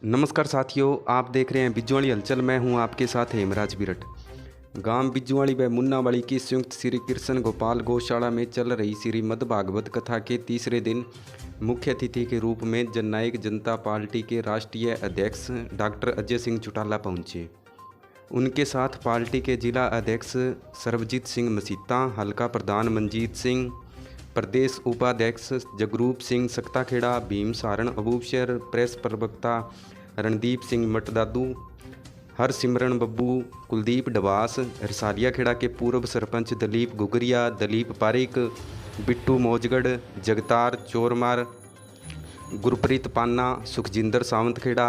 नमस्कार साथियों, आप देख रहे हैं बिज्जुवाड़ी हलचल। मैं हूं आपके साथ हेमराज बिरट। गांव बिज्जुवाड़ी व मुन्नावाड़ी की संयुक्त श्री कृष्ण गोपाल गौशाला में चल रही श्रीमद् भागवत कथा के तीसरे दिन मुख्य अतिथि के रूप में जननायक जनता पार्टी के राष्ट्रीय अध्यक्ष डॉक्टर अजय सिंह चौटाला पहुंचे। उनके साथ पार्टी के जिला अध्यक्ष सर्वजीत सिंह मसीता, हल्का प्रधान मंजीत सिंह, प्रदेश उपाध्यक्ष जगरूप सिंह सक्ताखेड़ा, भीम सारण अबूशर, प्रेस प्रवक्ता रणदीप सिंह मटदादू, हरसिमरन बब्बू, कुलदीप डवास, रसालिया खेड़ा के पूर्व सरपंच दलीप गुगरिया, दलीप पारिक, बिट्टू मौजगढ़, जगतार चोरमार, गुरप्रीत पान्ना, सुखजिंदर सावंतखेड़ा,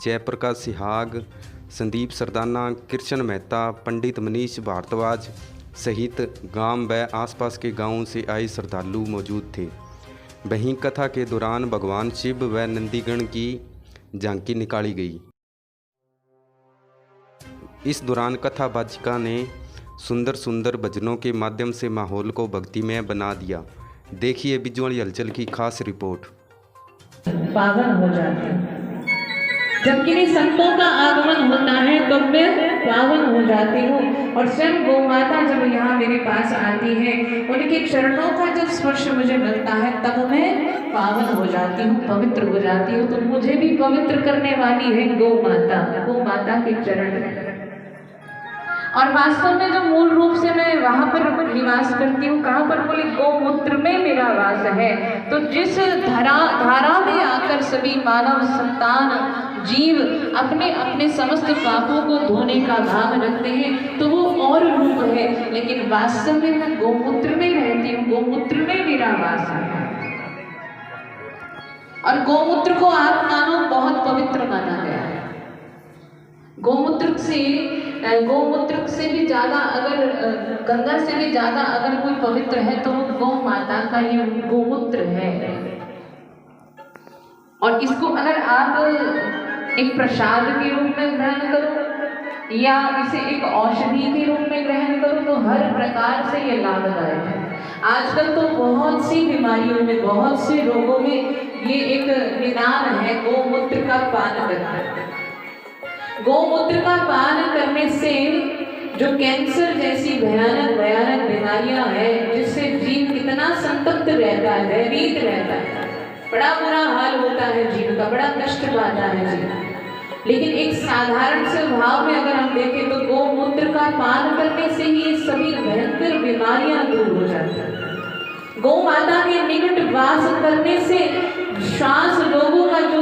जयप्रकाश सिहाग, संदीप सरदाना, कृष्ण मेहता, पंडित मनीष भारद्वाज सहित गांव व आसपास के गांवों से आए श्रद्धालु मौजूद थे। वहीं कथा के दौरान भगवान शिव व नंदीगण की झांकी निकाली गई। इस दौरान कथा वाचिका ने सुंदर सुंदर भजनों के माध्यम से माहौल को भक्तिमय बना दिया। देखिए बिज्जुवाड़ी हलचल की खास रिपोर्ट। पावन हो जाते हैं। जब किन्हीं संतों का आगमन होता है तो मैं पावन हो जाती हूँ। और स्वयं गौ माता जब यहाँ मेरे पास आती है, उनके चरणों का जब स्पर्श मुझे मिलता है तब मैं पावन हो जाती हूँ, पवित्र हो जाती हूँ। तो मुझे भी पवित्र करने वाली है गौ माता के चरण। और वास्तव में जो मूल रूप से मैं वहाँ पर निवास करती हूँ, कहाँ पर? बोले गौमूत्र में मेरा वास है। तो जिस धारा में आकर सभी मानव संतान जीव अपने अपने समस्त पापों को धोने का भाव रखते हैं, तो वो और रूप है, लेकिन वास्तव में मैं गौमूत्र में रहती हूँ, गौमूत्र में मेरा वास है। और गौमूत्र को आप मानो बहुत पवित्र माना गया है। गौमूत्र से भी ज़्यादा, अगर गंगा से भी ज़्यादा अगर कोई पवित्र है तो वो गौ माता का ही गौमूत्र है। और इसको अगर आप एक प्रसाद के रूप में ग्रहण करो या इसे एक औषधि के रूप में ग्रहण करो तो हर प्रकार से ये लाभदायक है। आजकल तो बहुत सी बीमारियों में, बहुत से रोगों में ये एक निदान है गौमूत्र का पान करना। गौमूत्र का पान करने से जो कैंसर जैसी भयानक बीमारियां हैं, जिससे जीव कितना संतप्त रहता है, भयभीत रहता है, बड़ा बुरा हाल होता है जीव का, बड़ा कष्ट पाता है जीव। लेकिन एक साधारण से भाव में अगर हम देखें तो गौमूत्र का पान करने से ही सभी भयंकर बीमारियां दूर हो जाती हैं। गौ माता के निकट वास करने से श्वास रोगों का जो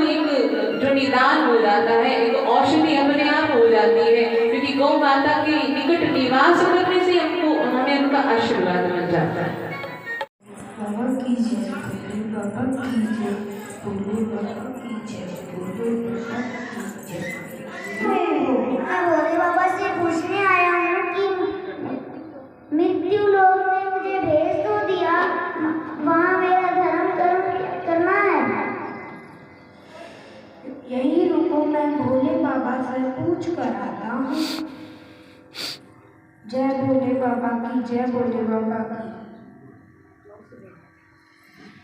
निदान हो जाता है, एक औषधि अपने आप हो जाती है, क्योंकि गौ माता के निकट निवास करने से हमें उनका आशीर्वाद मिल जाता है। बाबा की जय, बाबा की जय, बाबा की जय, बाबा की जय। मैं भोले बाबा से पूछने आया हूँ कि मृत्यु लोक में मुझे भेज तो दिया, वहाँ मेरा धर्म करना है। यही रुको, मैं भोले बाबा से पूछ कर आता हूँ। जय भोले बाबा की जय, भोले बाबा की।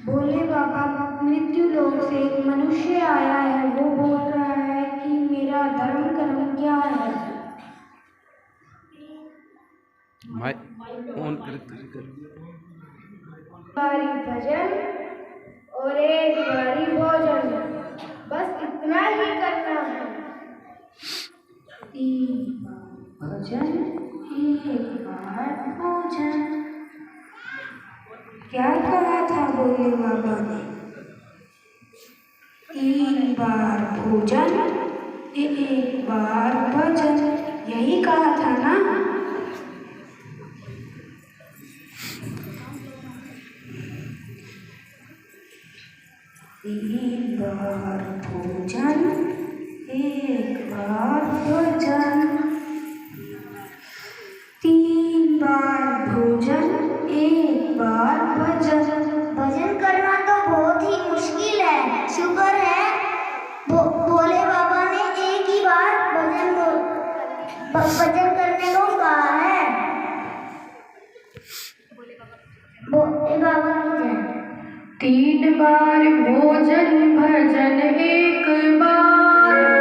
भोले बाबा, मृत्यु लोक से एक मनुष्य आया है, वो बोल रहा है कि मेरा धर्म कर्म क्या है। बारी भजन और एक बारी भोजन, बस इतना ही करना है। भजन, एक बार भोजन। क्या कहा था भोले बाबा ने? 3 बार भोजन, 1 बार भजन, यही कहा था ना? तीन बार भोजन, 1 बार भजन, 3 बार भोजन, 1 बार भजन। भजन करना तो बहुत ही मुश्किल है। शुक्र है भोले बाबा ने एक ही बार भजन करने को कहा है। भोले बाबा की जय। 3 बार भोजन भजन, 1 बार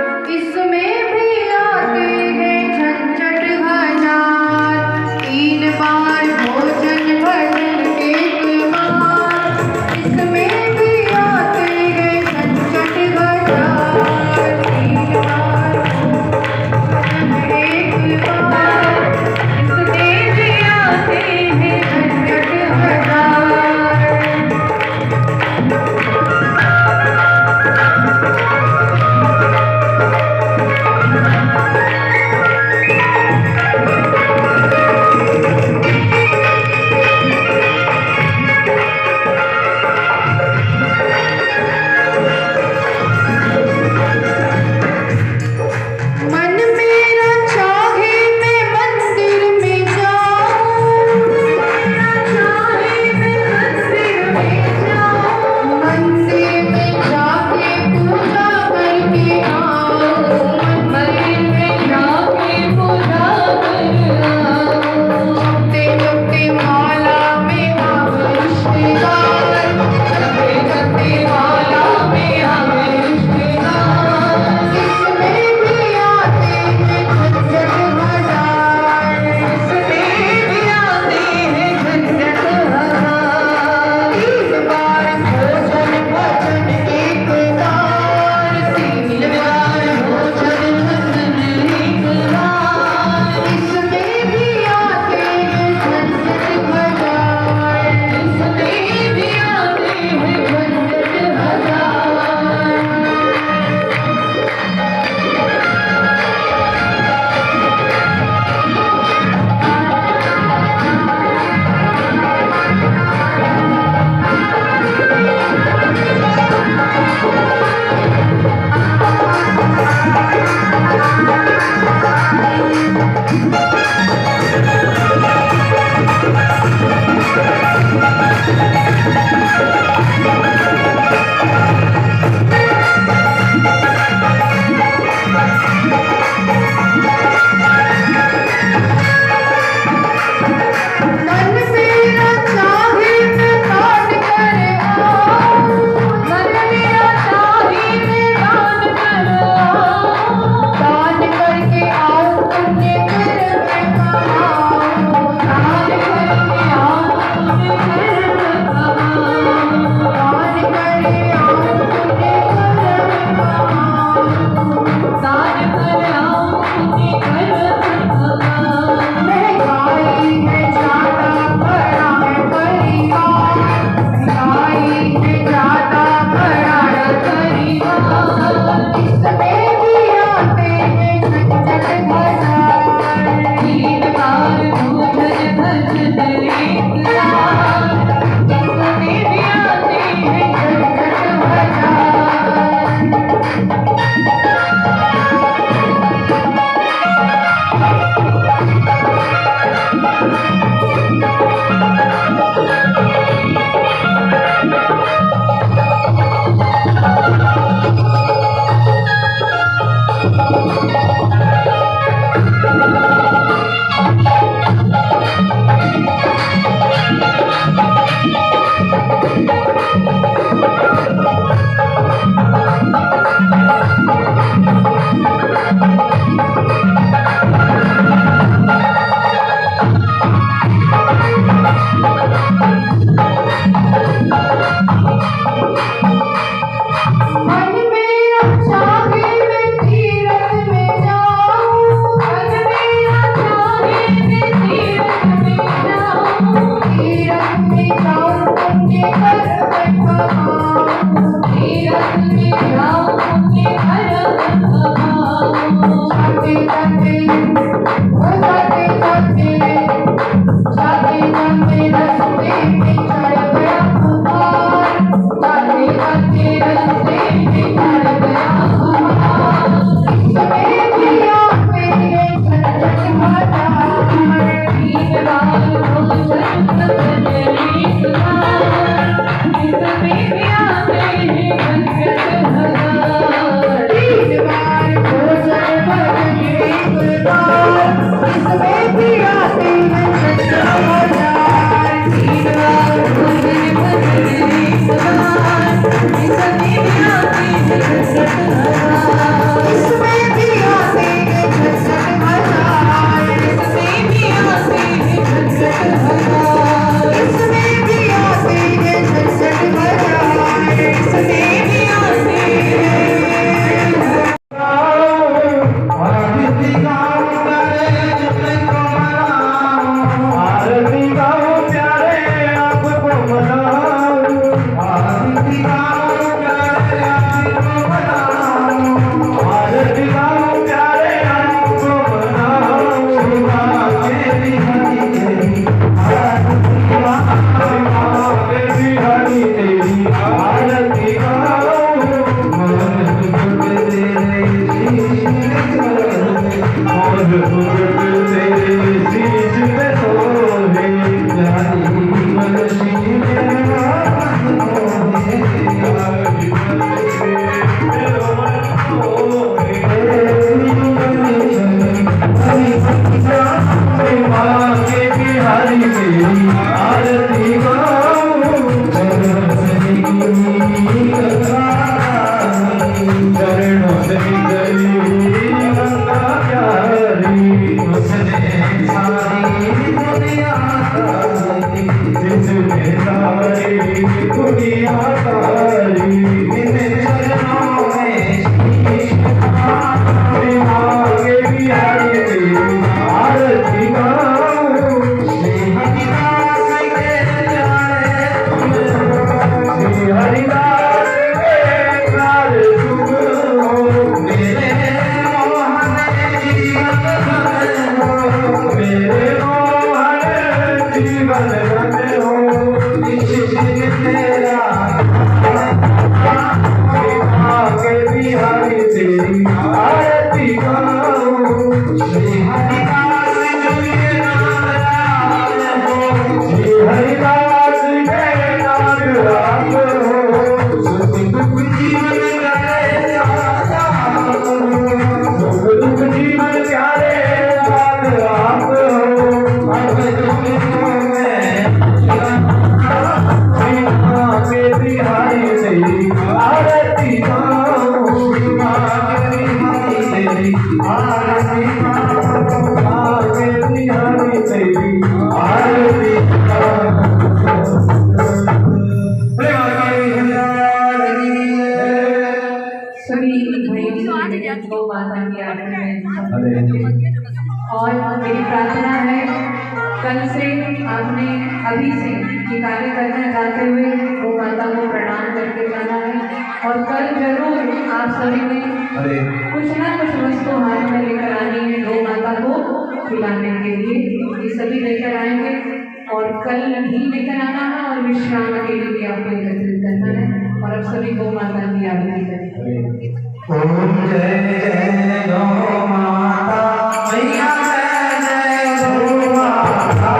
गौ माता की आरती में और मेरी प्रार्थना है कल से आपने अभी से ये कार्य करना जाते हुए गौ माता को प्रणाम करके जाना है और कल जरूर आप सभी ने कुछ ना कुछ वस्तु हाथ में लेकर आनी है गौ माता को खिलाने के लिए। ये सभी लेकर आएंगे और कल भी लेकर आना है और विश्राम के लिए भी आपको एकत्रित करना है और अब सभी गौ माता की आरती करेंगे। ओम जय जय गौ माता मैया जय जय गौ माता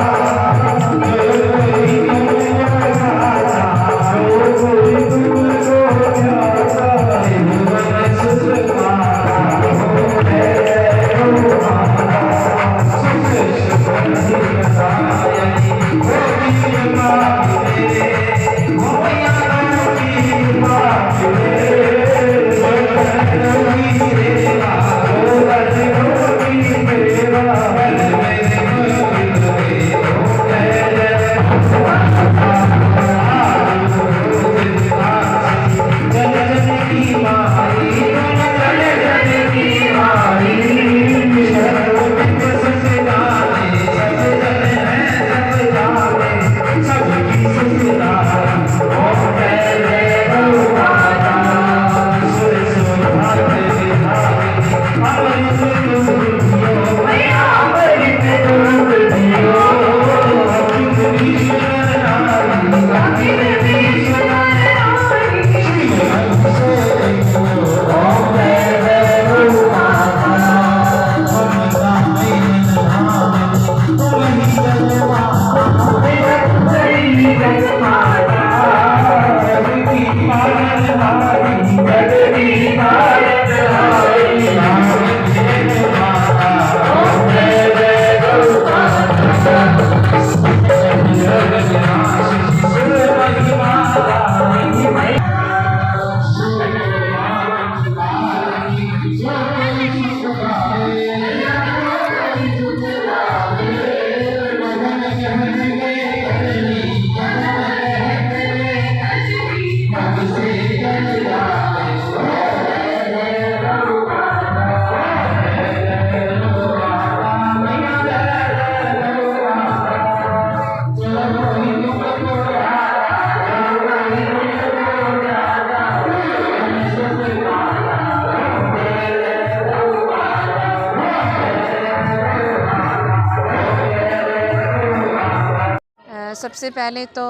सबसे पहले तो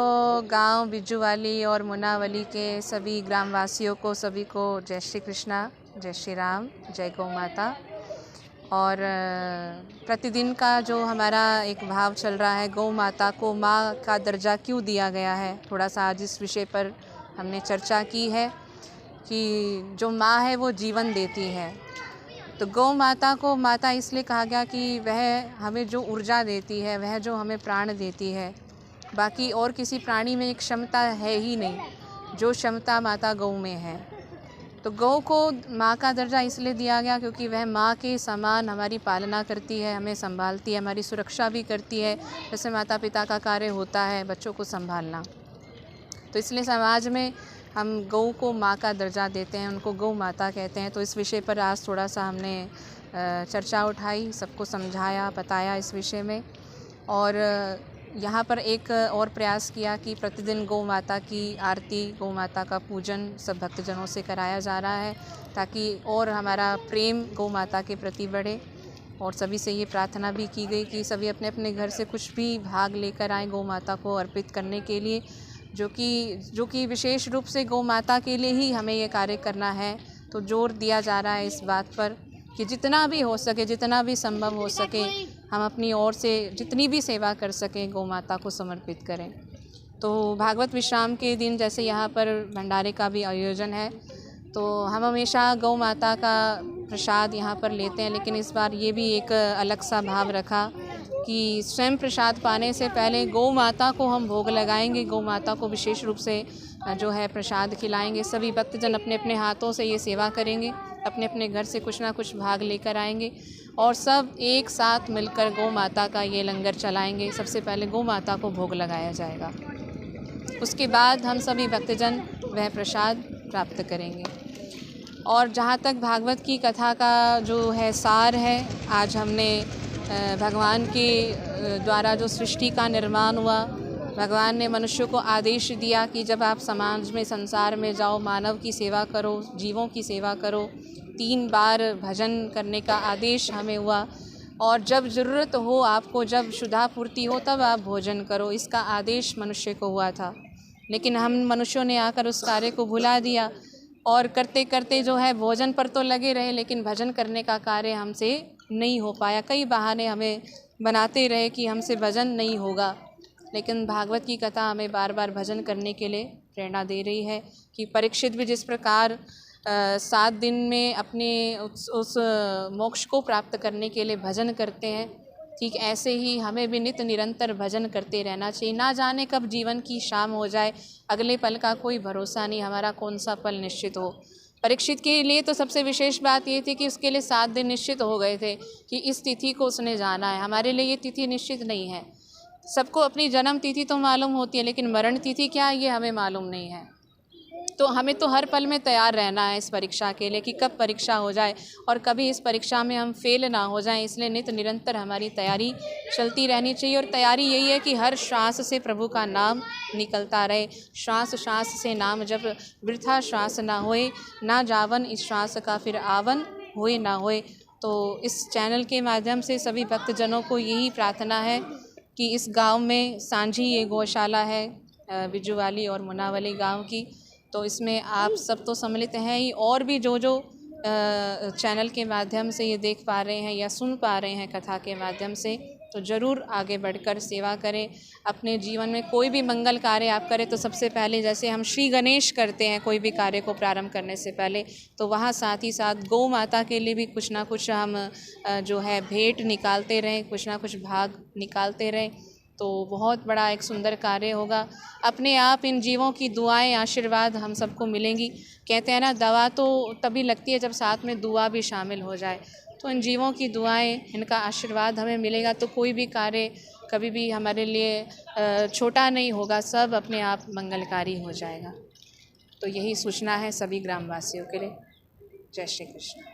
गांव बिज्जूवाली और मुनावली के सभी ग्रामवासियों को सभी को जय श्री कृष्णा, जय श्री राम, जय गौ माता। और प्रतिदिन का जो हमारा एक भाव चल रहा है, गौ माता को माँ का दर्जा क्यों दिया गया है, थोड़ा सा आज इस विषय पर हमने चर्चा की है कि जो माँ है वो जीवन देती है। तो गौ माता को माता इसलिए कहा गया कि वह हमें जो ऊर्जा देती है, वह जो हमें प्राण देती है। बाकी और किसी प्राणी में एक क्षमता है ही नहीं जो क्षमता माता गौ में है। तो गौ को माँ का दर्जा इसलिए दिया गया क्योंकि वह माँ के समान हमारी पालना करती है, हमें संभालती है, हमारी सुरक्षा भी करती है, जैसे माता पिता का कार्य होता है बच्चों को संभालना। तो इसलिए समाज में हम गौ को माँ का दर्जा देते हैं, उनको गौ माता कहते हैं। तो इस विषय पर आज थोड़ा सा हमने चर्चा उठाई, सबको समझाया, बताया इस विषय में। और यहाँ पर एक और प्रयास किया कि प्रतिदिन गौ माता की आरती, गौ माता का पूजन सब भक्तजनों से कराया जा रहा है, ताकि और हमारा प्रेम गौ माता के प्रति बढ़े। और सभी से ये प्रार्थना भी की गई कि सभी अपने अपने घर से कुछ भी भाग लेकर आएँ गौ माता को अर्पित करने के लिए, जो कि विशेष रूप से गौ माता के लिए ही हमें ये कार्य करना है। तो जोर दिया जा रहा है इस बात पर कि जितना भी हो सके, जितना भी संभव हो सके, हम अपनी ओर से जितनी भी सेवा कर सकें गौ माता को समर्पित करें। तो भागवत विश्राम के दिन जैसे यहाँ पर भंडारे का भी आयोजन है, तो हम हमेशा गौ माता का प्रसाद यहाँ पर लेते हैं, लेकिन इस बार ये भी एक अलग सा भाव रखा कि स्वयं प्रसाद पाने से पहले गौ माता को हम भोग लगाएंगे, गौ माता को विशेष रूप से जो है प्रसाद खिलाएंगे। सभी भक्तजन अपने अपने हाथों से ये सेवा करेंगे, अपने अपने घर से कुछ ना कुछ भाग लेकर आएंगे और सब एक साथ मिलकर गौ माता का ये लंगर चलाएंगे। सबसे पहले गौ माता को भोग लगाया जाएगा, उसके बाद हम सभी भक्तजन वह प्रसाद प्राप्त करेंगे। और जहाँ तक भागवत की कथा का जो है सार है, आज हमने भगवान के द्वारा जो सृष्टि का निर्माण हुआ, भगवान ने मनुष्य को आदेश दिया कि जब आप समाज में, संसार में जाओ, मानव की सेवा करो, जीवों की सेवा करो। 3 बार भजन करने का आदेश हमें हुआ और जब ज़रूरत हो आपको, जब क्षुधापूर्ति हो, तब आप भोजन करो, इसका आदेश मनुष्य को हुआ था। लेकिन हम मनुष्यों ने आकर उस कार्य को भुला दिया और करते करते जो है भोजन पर तो लगे रहे, लेकिन भजन करने का कार्य हमसे नहीं हो पाया। कई बहाने हमें बनाते रहे कि हमसे भजन नहीं होगा, लेकिन भागवत की कथा हमें बार बार भजन करने के लिए प्रेरणा दे रही है कि परीक्षित भी जिस प्रकार 7 दिन में अपने उस मोक्ष को प्राप्त करने के लिए भजन करते हैं, ठीक ऐसे ही हमें भी नित्य निरंतर भजन करते रहना चाहिए। ना जाने कब जीवन की शाम हो जाए, अगले पल का कोई भरोसा नहीं, हमारा कौन सा पल निश्चित हो। परीक्षित के लिए तो सबसे विशेष बात ये थी कि उसके लिए 7 दिन निश्चित हो गए थे कि इस तिथि को उसने जाना है। हमारे लिए ये तिथि निश्चित नहीं है। सबको अपनी जन्म तिथि तो मालूम होती है, लेकिन मरण तिथि क्या है ये हमें मालूम नहीं है। तो हमें तो हर पल में तैयार रहना है इस परीक्षा के लिए कि कब परीक्षा हो जाए और कभी इस परीक्षा में हम फेल ना हो जाएं। इसलिए नित्य निरंतर हमारी तैयारी चलती रहनी चाहिए और तैयारी यही है कि हर श्वास से प्रभु का नाम निकलता रहे। श्वास श्वास से नाम जब वृथा श्वास ना होए, ना जावन इस श्वास का फिर आवन होए ना होए। तो इस चैनल के माध्यम से सभी भक्तजनों को यही प्रार्थना है कि इस गांव में सांझी ये गौशाला है बिज्जूवाली और मुनावाली गांव की, तो इसमें आप सब तो सम्मिलित हैं ही, और भी जो चैनल के माध्यम से ये देख पा रहे हैं या सुन पा रहे हैं कथा के माध्यम से, तो ज़रूर आगे बढ़कर सेवा करें। अपने जीवन में कोई भी मंगल कार्य आप करें तो सबसे पहले जैसे हम श्री गणेश करते हैं कोई भी कार्य को प्रारंभ करने से पहले, तो वहाँ साथ ही साथ गौ माता के लिए भी कुछ ना कुछ हम जो है भेंट निकालते रहें, कुछ ना कुछ भाग निकालते रहें, तो बहुत बड़ा एक सुंदर कार्य होगा। अपने आप इन जीवों की दुआएं, आशीर्वाद हम सबको मिलेंगी। कहते हैं ना, दवा तो तभी लगती है जब साथ में दुआ भी शामिल हो जाए। तो इन जीवों की दुआएं, इनका आशीर्वाद हमें मिलेगा तो कोई भी कार्य कभी भी हमारे लिए छोटा नहीं होगा, सब अपने आप मंगलकारी हो जाएगा। तो यही सूचना है सभी ग्रामवासियों के लिए। जय श्री कृष्ण।